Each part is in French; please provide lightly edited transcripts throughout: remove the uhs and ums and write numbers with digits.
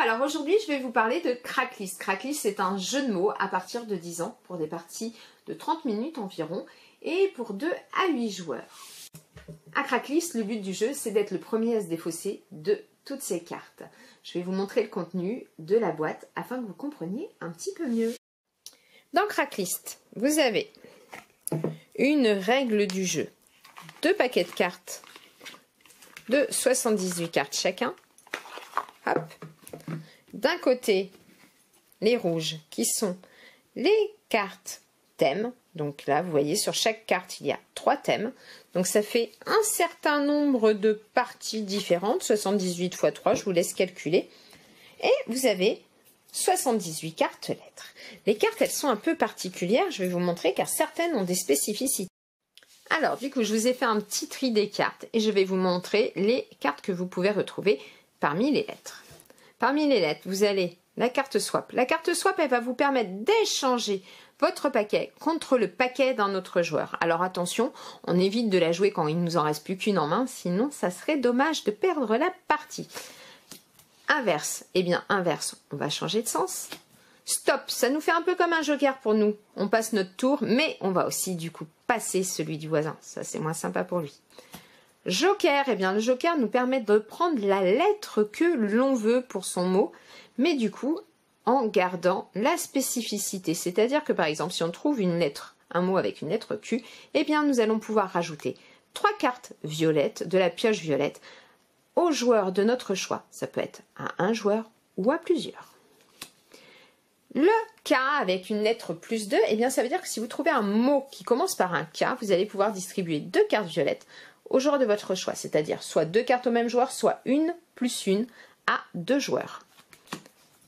alors aujourd'hui je vais vous parler de Cracklis. Cracklis c'est un jeu de mots à partir de 10 ans pour des parties de 30 minutes environ et pour 2 à 8 joueurs. À Cracklis, le but du jeu c'est d'être le premier à se défausser de toutes ces cartes. Je vais vous montrer le contenu de la boîte afin que vous compreniez un petit peu mieux. Dans Cracklis, vous avez une règle du jeu, 2 paquets de cartes de 78 cartes chacun. Hop. D'un côté, les rouges qui sont les cartes thèmes. Donc là, vous voyez, sur chaque carte, il y a 3 thèmes. Donc ça fait un certain nombre de parties différentes, 78 x 3, je vous laisse calculer. Et vous avez 78 cartes lettres. Les cartes, elles sont un peu particulières, je vais vous montrer, car certaines ont des spécificités. Alors, du coup, je vous ai fait un petit tri des cartes et je vais vous montrer les cartes que vous pouvez retrouver parmi les lettres. Parmi les lettres, vous avez la carte swap. La carte swap, elle va vous permettre d'échanger votre paquet contre le paquet d'un autre joueur. Alors attention, on évite de la jouer quand il ne nous en reste plus qu'une en main, sinon ça serait dommage de perdre la partie. Inverse, eh bien inverse, on va changer de sens. Stop, ça nous fait un peu comme un joker pour nous. On passe notre tour, mais on va aussi du coup passer celui du voisin. Ça c'est moins sympa pour lui. Joker, eh bien le joker nous permet de prendre la lettre que l'on veut pour son mot, mais du coup en gardant la spécificité. C'est-à-dire que par exemple si on trouve une lettre, un mot avec une lettre Q, eh bien nous allons pouvoir rajouter 3 cartes violettes de la pioche violette au joueur de notre choix. Ça peut être à un joueur ou à plusieurs. Le K avec une lettre plus 2, eh bien ça veut dire que si vous trouvez un mot qui commence par un K, vous allez pouvoir distribuer 2 cartes violettes au joueur de votre choix, c'est-à-dire soit 2 cartes au même joueur, soit une plus une à 2 joueurs.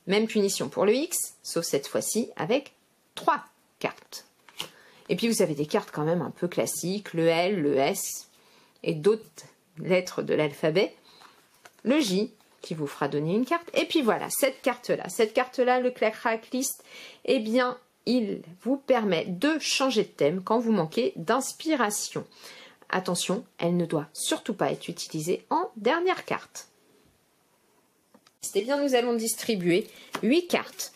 Même punition pour le X, sauf cette fois-ci avec 3 cartes. Et puis vous avez des cartes quand même un peu classiques, le L, le S et d'autres lettres de l'alphabet. Le J qui vous fera donner une carte. Et puis voilà, cette carte-là, le Cracklis, eh bien il vous permet de changer de thème quand vous manquez d'inspiration. Attention, elle ne doit surtout pas être utilisée en dernière carte. Eh bien, nous allons distribuer 8 cartes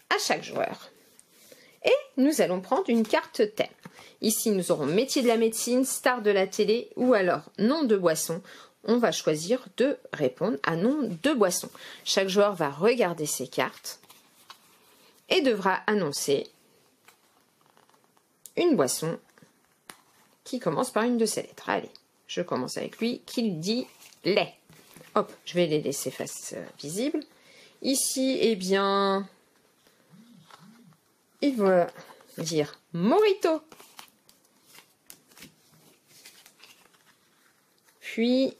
à chaque joueur. Et nous allons prendre une carte thème. Ici, nous aurons métier de la médecine, star de la télé ou alors nom de boisson. On va choisir de répondre à nom de boisson. Chaque joueur va regarder ses cartes et devra annoncer une boisson qui commence par une de ces lettres. Allez, je commence avec lui, qui dit lait. Hop, je vais les laisser face visible. Ici, eh bien, il va dire Morito. Puis,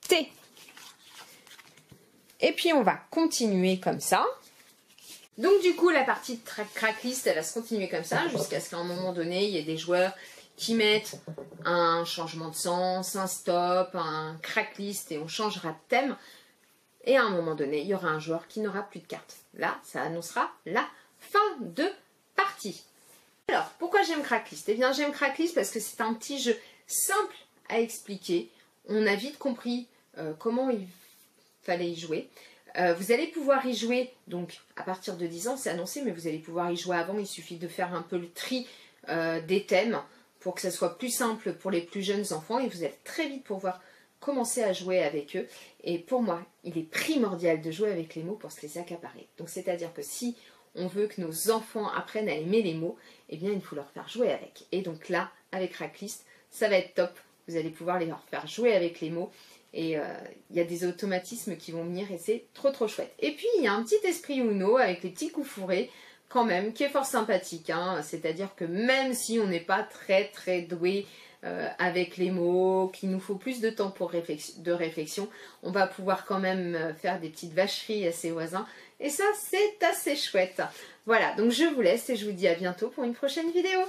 thé. Et puis, on va continuer comme ça. Donc, du coup, la partie de Cracklis, elle va se continuer comme ça jusqu'à ce qu'à un moment donné, il y ait des joueurs qui mettent un changement de sens, un stop, un Cracklis et on changera de thème. Et à un moment donné, il y aura un joueur qui n'aura plus de cartes. Là, ça annoncera la fin de partie. Alors, pourquoi j'aime Cracklis? Eh bien, j'aime Cracklis parce que c'est un petit jeu simple à expliquer. On a vite compris comment il fallait y jouer. Vous allez pouvoir y jouer, donc à partir de 10 ans, c'est annoncé, mais vous allez pouvoir y jouer avant. Il suffit de faire un peu le tri des thèmes pour que ça soit plus simple pour les plus jeunes enfants et vous allez très vite pouvoir commencer à jouer avec eux. Et pour moi, il est primordial de jouer avec les mots pour se les accaparer. Donc c'est-à-dire que si on veut que nos enfants apprennent à aimer les mots, eh bien il faut leur faire jouer avec. Et donc là, avec Cracklis, ça va être top. Vous allez pouvoir leur faire jouer avec les mots. Et il y a des automatismes qui vont venir et c'est trop chouette. Et puis il y a un petit esprit Uno avec les petits coups fourrés quand même, qui est fort sympathique. Hein. C'est-à-dire que même si on n'est pas très doué avec les mots, qu'il nous faut plus de temps pour réflexion, on va pouvoir quand même faire des petites vacheries à ses voisins. Et ça, c'est assez chouette. Voilà, donc je vous laisse et je vous dis à bientôt pour une prochaine vidéo.